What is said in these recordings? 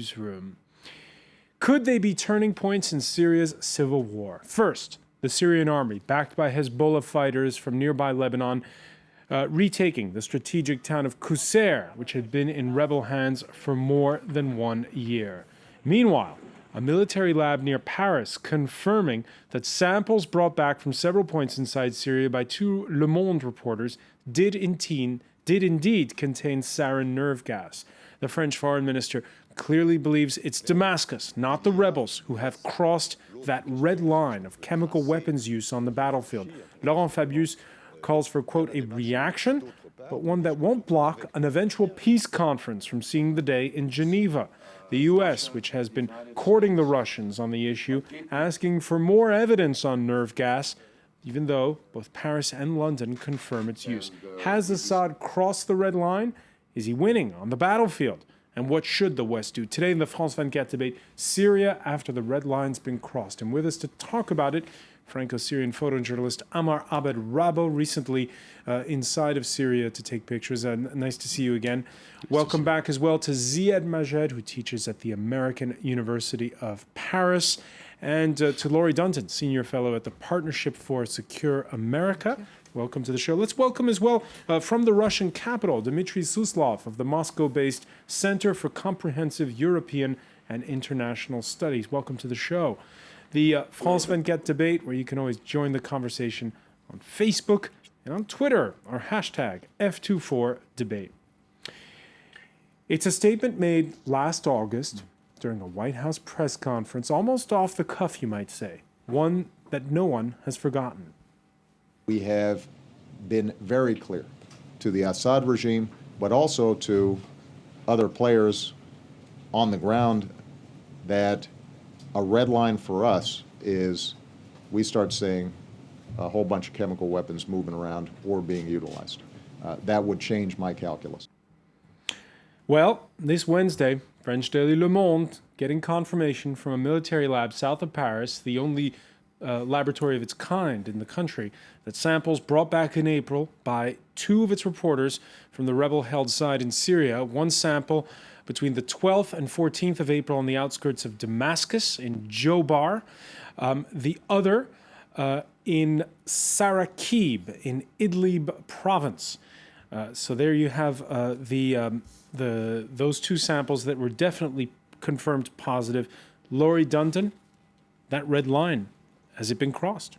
newsroom. Could they be turning points in Syria's civil war? First, the Syrian army, backed by Hezbollah fighters from nearby Lebanon, retaking the strategic town of Qusair, which had been in rebel hands for more than 1 year. Meanwhile, a military lab near Paris confirming that samples brought back from several points inside Syria by 2 Le Monde reporters did indeed contain sarin nerve gas. The French foreign minister clearly believes it's Damascus, not the rebels, who have crossed that red line of chemical weapons use on the battlefield. Laurent Fabius calls for, quote, a reaction, but one that won't block an eventual peace conference from seeing the day in Geneva. The U.S., which has been courting the Russians on the issue, asking for more evidence on nerve gas, even though both Paris and London confirm its use. Has Assad crossed the red line? Is he winning on the battlefield? And what should the West do? Today in the France 24 debate, Syria after the red line's been crossed. And with us to talk about it, Franco-Syrian photojournalist Amar Abed Rabo, recently inside of Syria to take pictures. Nice to see you again. Welcome back as well to Ziad Majed, who teaches at the American University of Paris, and to Laurie Dunton, Senior Fellow at the Partnership for Secure America. Welcome to the show. Let's welcome as well from the Russian capital, Dmitry Suslov of the Moscow-based Center for Comprehensive European and International Studies. Welcome to the show. The France 24 debate, where you can always join the conversation on Facebook and on Twitter, our hashtag F24debate. It's a statement made last August during a White House press conference, almost off the cuff, you might say, one that no one has forgotten. We have been very clear to the Assad regime, but also to other players on the ground, that a red line for us is we start seeing a whole bunch of chemical weapons moving around or being utilized. That would change my calculus. Well, this Wednesday, French daily Le Monde getting confirmation from a military lab south of Paris, the only laboratory of its kind in the country, that samples brought back in April by 2 of its reporters from the rebel-held side in Syria, one sample between the 12th and 14th of April on the outskirts of Damascus in Jobar, the other in Sarakib in Idlib province. So there you have those 2 samples that were definitely confirmed positive. Laurie Dunton, that red line, has it been crossed?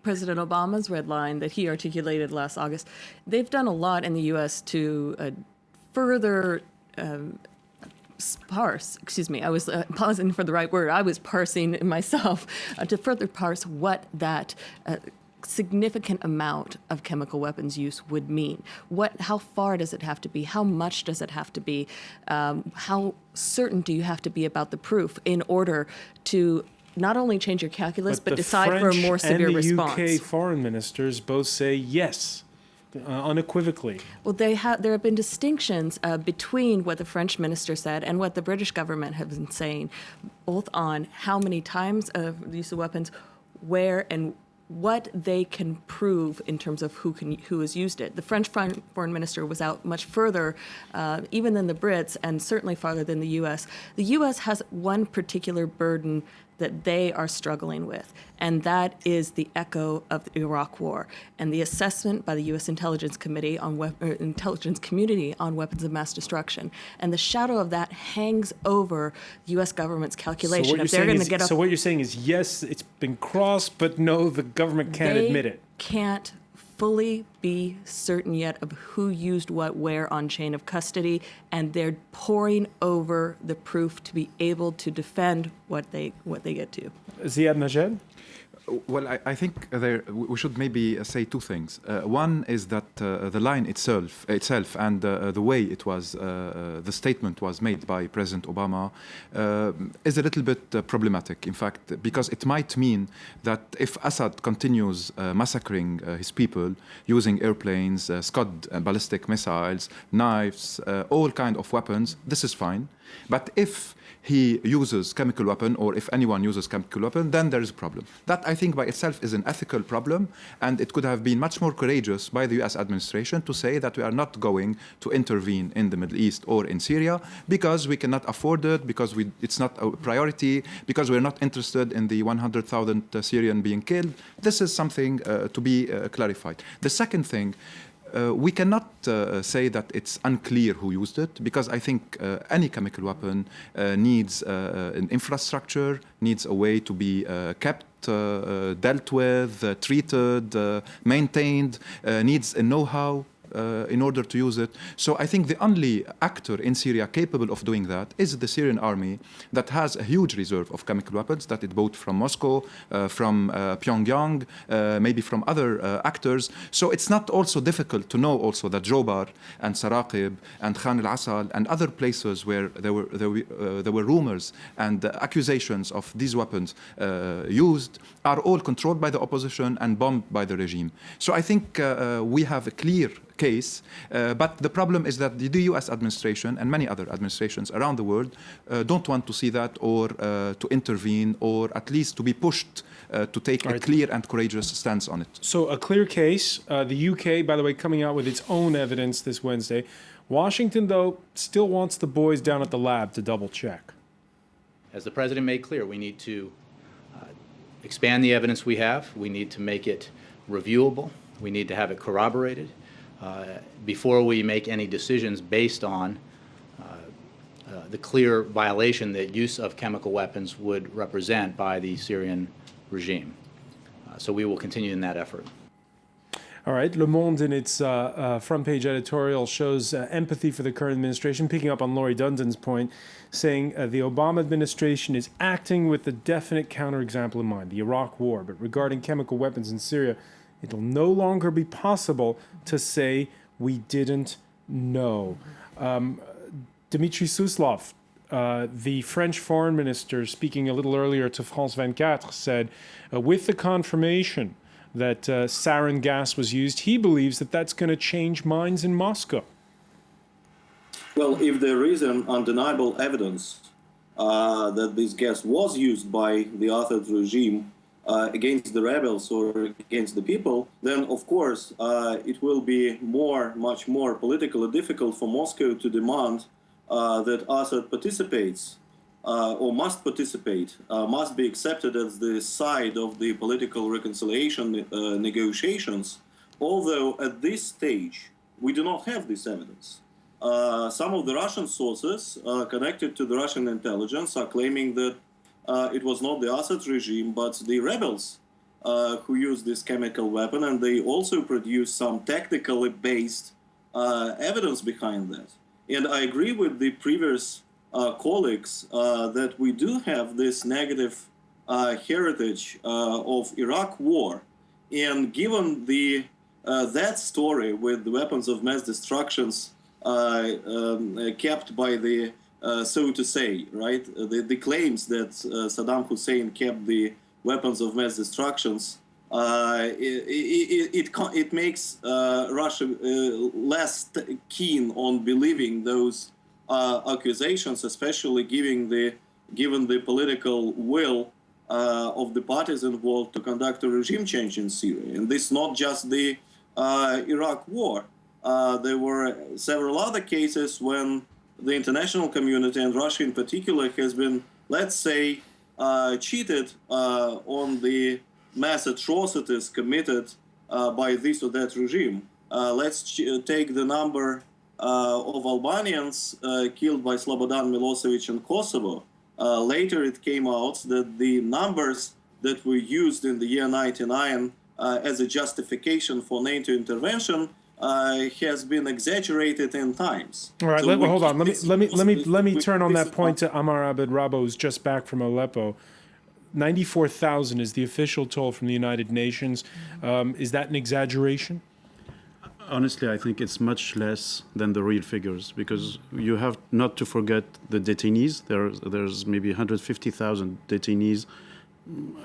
President Obama's red line that he articulated last August, they've done a lot in the U.S. to further parse, I was pausing for the right word, I was parsing myself, to further parse what that significant amount of chemical weapons use would mean. How far does it have to be? How much does it have to be? How certain do you have to be about the proof in order to not only change your calculus, but decide for a more severe response? And the UK foreign ministers both say yes, unequivocally. Well, there have been distinctions between what the French minister said and what the British government have been saying, both on how many times of the use of weapons, where and what they can prove in terms of who has used it. The French foreign minister was out much further, even than the Brits, and certainly farther than the U.S. The U.S. has one particular burden that they are struggling with, and that is the echo of the Iraq War and the assessment by the U.S. Intelligence Committee Intelligence Community on weapons of mass destruction. And the shadow of that hangs over the U.S. government's calculation. So what you're saying is, yes, it's been crossed, but no, the government can't admit it. Can't fully be certain yet of who used what where on chain of custody, and they're poring over the proof to be able to defend what they get to. Ziad Majed? Well, I think we should maybe say 2 things. One is that the line itself and the way it was, the statement was made by President Obama is a little bit problematic, in fact, because it might mean that if Assad continues massacring his people using airplanes, Scud ballistic missiles, knives, all kind of weapons, this is fine. But if he uses chemical weapon, or if anyone uses chemical weapon, then there is a problem. That I think by itself is an ethical problem, and it could have been much more courageous by the US administration to say that we are not going to intervene in the Middle East or in Syria because we cannot afford it, because it's not a priority, because we're not interested in the 100,000 Syrian being killed. This is something to be clarified. The second thing, we cannot say that it's unclear who used it, because I think any chemical weapon needs an infrastructure, needs a way to be kept, dealt with, treated, maintained, needs a know-how in order to use it. So I think the only actor in Syria capable of doing that is the Syrian army, that has a huge reserve of chemical weapons that it bought from Moscow, from Pyongyang, maybe from other actors. So it's not also difficult to know also that Jobar and Saraqib and Khan al-Assal and other places where there were rumors and accusations of these weapons used are all controlled by the opposition and bombed by the regime. So I think we have a clear case, but the problem is that the US administration and many other administrations around the world don't want to see that, or to intervene, or at least to be pushed to take a clear and courageous stance on it. So a clear case. The UK, by the way, coming out with its own evidence this Wednesday. Washington, though, still wants the boys down at the lab to double check. As the president made clear, we need to expand the evidence we have. We need to make it reviewable. We need to have it corroborated before we make any decisions based on the clear violation that use of chemical weapons would represent by the Syrian regime. So we will continue in that effort. All right. Le Monde, in its front page editorial, shows empathy for the current administration, picking up on Laurie Dundon's point, saying the Obama administration is acting with the definite counterexample in mind, the Iraq War. But regarding chemical weapons in Syria, it will no longer be possible to say we didn't know. Dmitry Suslov, the French foreign minister, speaking a little earlier to France 24, said, with the confirmation that sarin gas was used, he believes that that's going to change minds in Moscow. Well, if there is an undeniable evidence that this gas was used by the Assad regime against the rebels or against the people, then of course it will be much more politically difficult for Moscow to demand that Assad participates or must participate, must be accepted as the side of the political reconciliation negotiations, although at this stage we do not have this evidence. Some of the Russian sources connected to the Russian intelligence are claiming that it was not the Assad regime, but the rebels who used this chemical weapon, and they also produced some technically based evidence behind that. And I agree with the previous colleagues that we do have this negative heritage of Iraq war, and given the that story with the weapons of mass destructions kept by the so to say, right, the claims that Saddam Hussein kept the weapons of mass destructions, it makes Russia less keen on believing those accusations, especially given the political will of the parties involved to conduct a regime change in Syria. And this is not just the Iraq war. There were several other cases when the international community, and Russia in particular, has been, let's say, cheated on the mass atrocities committed by this or that regime. Let's take the number of Albanians killed by Slobodan Milosevic in Kosovo. Later it came out that the numbers that were used in the year 1999 as a justification for NATO intervention has been exaggerated in times. All right, hold on. Let me turn on that point to Amar Abed Rabo, who's just back from Aleppo. 94,000 is the official toll from the United Nations. Is that an exaggeration? Honestly, I think it's much less than the real figures, because you have not to forget the detainees. There's maybe 150,000 detainees.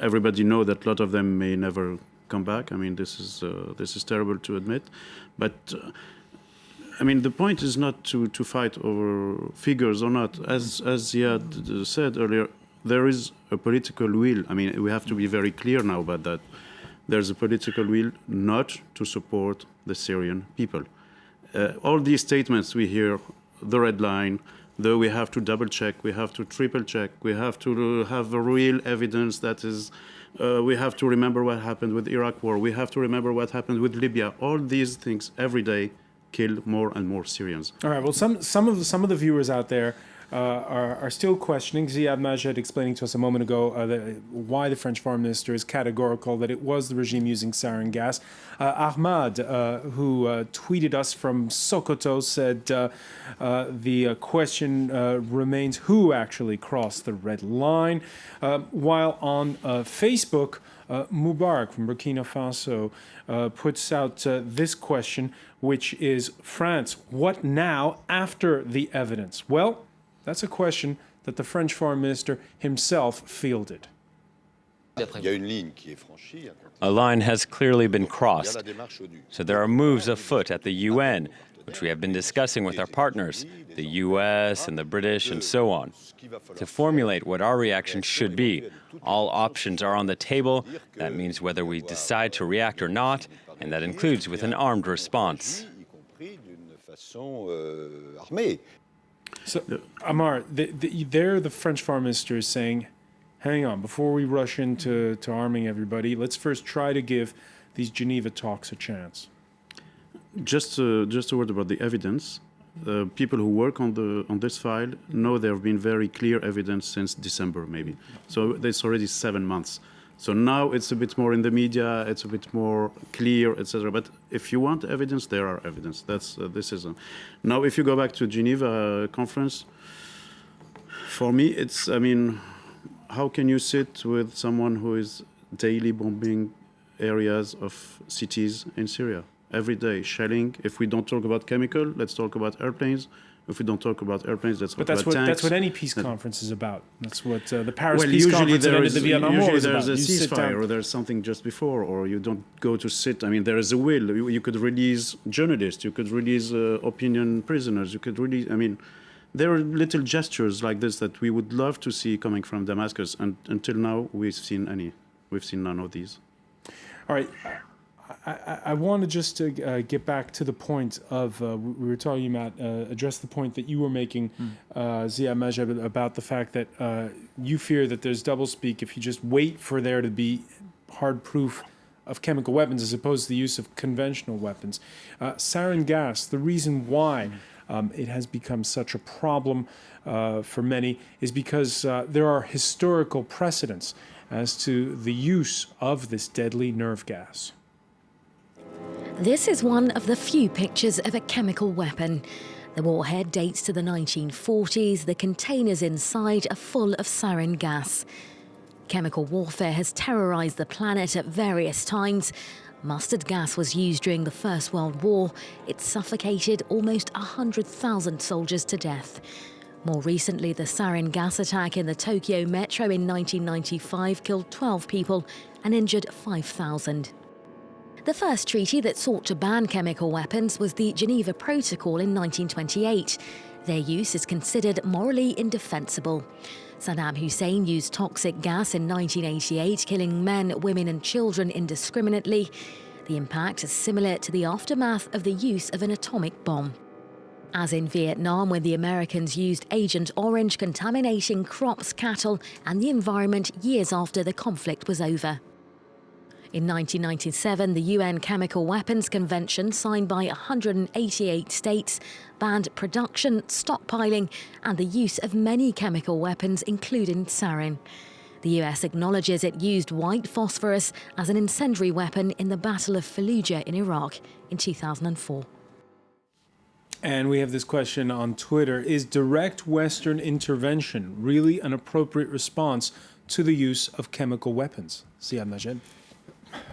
Everybody knows that a lot of them may never come back. I mean, this is terrible to admit, but I mean, the point is not to fight over figures or not. As Ziad said earlier, there is a political will. I mean, we have to be very clear now about that. There's a political will not to support the Syrian people. All these statements we hear, the red line, though we have to double check, we have to triple check, we have to have a real evidence that is, we have to remember what happened with the Iraq war, we have to remember what happened with Libya. All these things every day kill more and more Syrians. All right. Well, some of the viewers out there are still questioning. Ziad Majed explaining to us a moment ago why the French foreign minister is categorical that it was the regime using sarin gas. Ahmad, who tweeted us from Sokoto, said the question remains who actually crossed the red line. While on Facebook, Mubarak from Burkina Faso puts out this question, which is, France, what now after the evidence? Well, that's a question that the French foreign minister himself fielded. A line has clearly been crossed. So there are moves afoot at the UN, which we have been discussing with our partners, the US and the British and so on, to formulate what our reaction should be. All options are on the table. That means whether we decide to react or not, and that includes with an armed response. So, Amar, there the French foreign minister is saying, hang on, before we rush into arming everybody, let's first try to give these Geneva talks a chance. Just a word about the evidence. People who work on this file know there have been very clear evidence since December, maybe. So it's already 7 months. So now it's a bit more in the media, it's a bit more clear, etc. But if you want evidence, there are evidence. Now, if you go back to Geneva conference, for me, it's, I mean, how can you sit with someone who is daily bombing areas of cities in Syria? Every day, shelling. If we don't talk about chemical, let's talk about airplanes. If we don't talk about airplanes, let's talk about tanks. That's what any peace conference is about. That's what the Paris Peace Conference that ended the Vietnam War is about. Usually there's a ceasefire, or there's something just before, or you don't go to sit. I mean, there is a will. You could release journalists. You could release opinion prisoners. You could release. I mean, there are little gestures like this that we would love to see coming from Damascus. And until now, we've seen none of these. All right. I want to just get back to the point of, we were talking about, address the point that you were making, Ziad Majed, about the fact that you fear that there's doublespeak if you just wait for there to be hard proof of chemical weapons as opposed to the use of conventional weapons. Sarin gas, the reason why it has become such a problem for many is because there are historical precedents as to the use of this deadly nerve gas. This is one of the few pictures of a chemical weapon. The warhead dates to the 1940s. The containers inside are full of sarin gas. Chemical warfare has terrorized the planet at various times. Mustard gas was used during the First World War. It suffocated almost 100,000 soldiers to death. More recently, the sarin gas attack in the Tokyo metro in 1995 killed 12 people and injured 5,000. The first treaty that sought to ban chemical weapons was the Geneva Protocol in 1928. Their use is considered morally indefensible. Saddam Hussein used toxic gas in 1988, killing men, women and children indiscriminately. The impact is similar to the aftermath of the use of an atomic bomb. As in Vietnam, when the Americans used Agent Orange, contaminating crops, cattle and the environment years after the conflict was over. In 1997, the UN Chemical Weapons Convention, signed by 188 states, banned production, stockpiling and the use of many chemical weapons, including sarin. The US acknowledges it used white phosphorus as an incendiary weapon in the Battle of Fallujah in Iraq in 2004. And we have this question on Twitter. Is direct Western intervention really an appropriate response to the use of chemical weapons? Ziad Majed.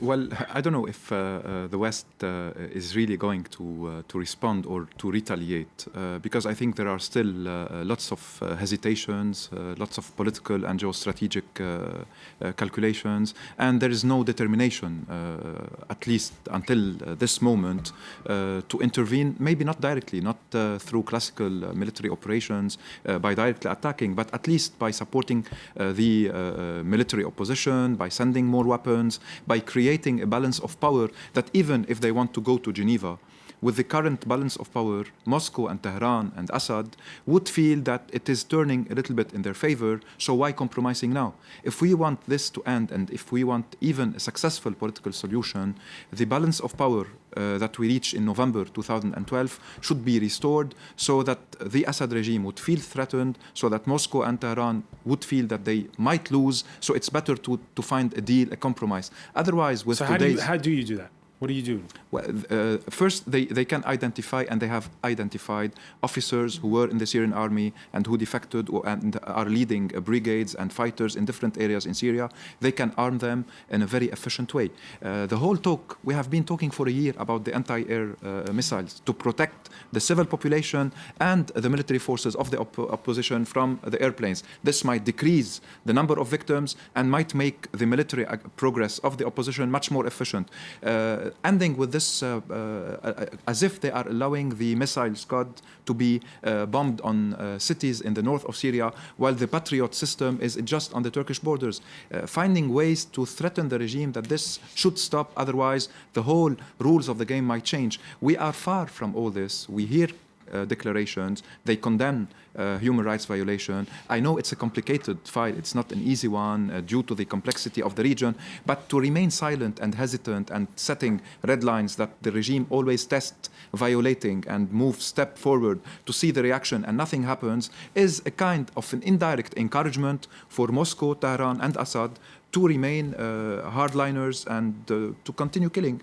Well, I don't know if the West is really going to respond or to retaliate, because I think there are still lots of hesitations, lots of political and geostrategic calculations, and there is no determination, at least until this moment, to intervene, maybe not directly, not through classical military operations, by directly attacking, but at least by supporting the military opposition, by sending more weapons, by creating a balance of power that even if they want to go to Geneva, with the current balance of power, Moscow and Tehran and Assad would feel that it is turning a little bit in their favor, so why compromising now? If we want this to end and if we want even a successful political solution, the balance of power that we reached in November 2012 should be restored so that the Assad regime would feel threatened, so that Moscow and Tehran would feel that they might lose, so it's better to find a deal, a compromise. Otherwise, with So today's... how do you do that? What do you do? Well, first, they can identify, and they have identified officers who were in the Syrian army and who defected and are leading brigades and fighters in different areas in Syria. They can arm them in a very efficient way. The whole talk, we have been talking for a year about the anti-air missiles to protect the civil population and the military forces of the opposition from the airplanes. This might decrease the number of victims and might make the military progress of the opposition much more efficient. Ending with this as if they are allowing the missile squad to be bombed on cities in the north of Syria, while the Patriot system is just on the Turkish borders. Finding ways to threaten the regime that this should stop, otherwise the whole rules of the game might change. We are far from all this. We hear declarations, they condemn human rights violation. I know it's a complicated fight, it's not an easy one due to the complexity of the region, but to remain silent and hesitant and setting red lines that the regime always tests violating and move step forward to see the reaction and nothing happens is a kind of an indirect encouragement for Moscow, Tehran and Assad to remain hardliners and to continue killing.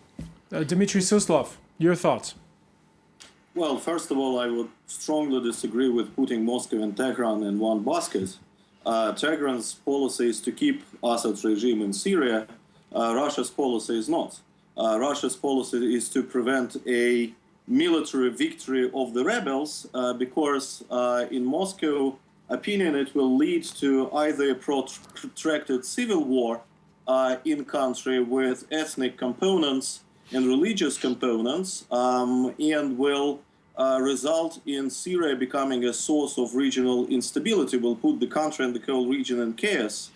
Dmitry Suslov, your thoughts? Well, first of all, I would strongly disagree with putting Moscow and Tehran in one basket. Tehran's policy is to keep Assad's regime in Syria. Russia's policy is not. Russia's policy is to prevent a military victory of the rebels because in Moscow opinion it will lead to either a protracted civil war in country with ethnic components and religious components and will result in Syria becoming a source of regional instability, will put the country and the whole region in chaos.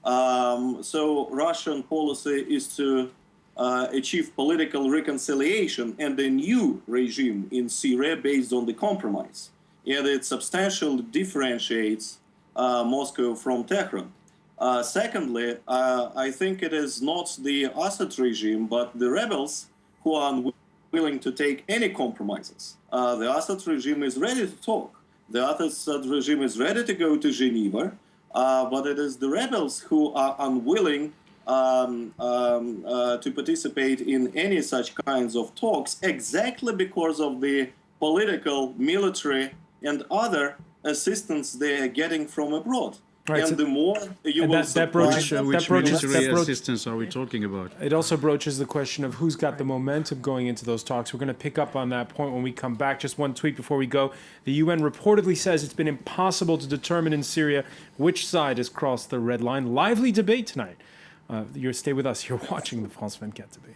So Russian policy is to achieve political reconciliation and a new regime in Syria based on the compromise. And it substantially differentiates Moscow from Tehran. Secondly, I think it is not the Assad regime, but the rebels who are unwilling to take any compromises. The Assad regime is ready to talk. The Assad regime is ready to go to Geneva, but it is the rebels who are unwilling to participate in any such kinds of talks exactly because of the political, military, and other assistance they are getting from abroad. Right, and so the more you will Which military assistance are we talking about? It also broaches the question of who's got the momentum going into those talks. We're going to pick up on that point when we come back. Just one tweet before we go. The UN reportedly says it's been impossible to determine in Syria which side has crossed the red line. Lively debate tonight. Stay with us. You're watching the France 24 debate.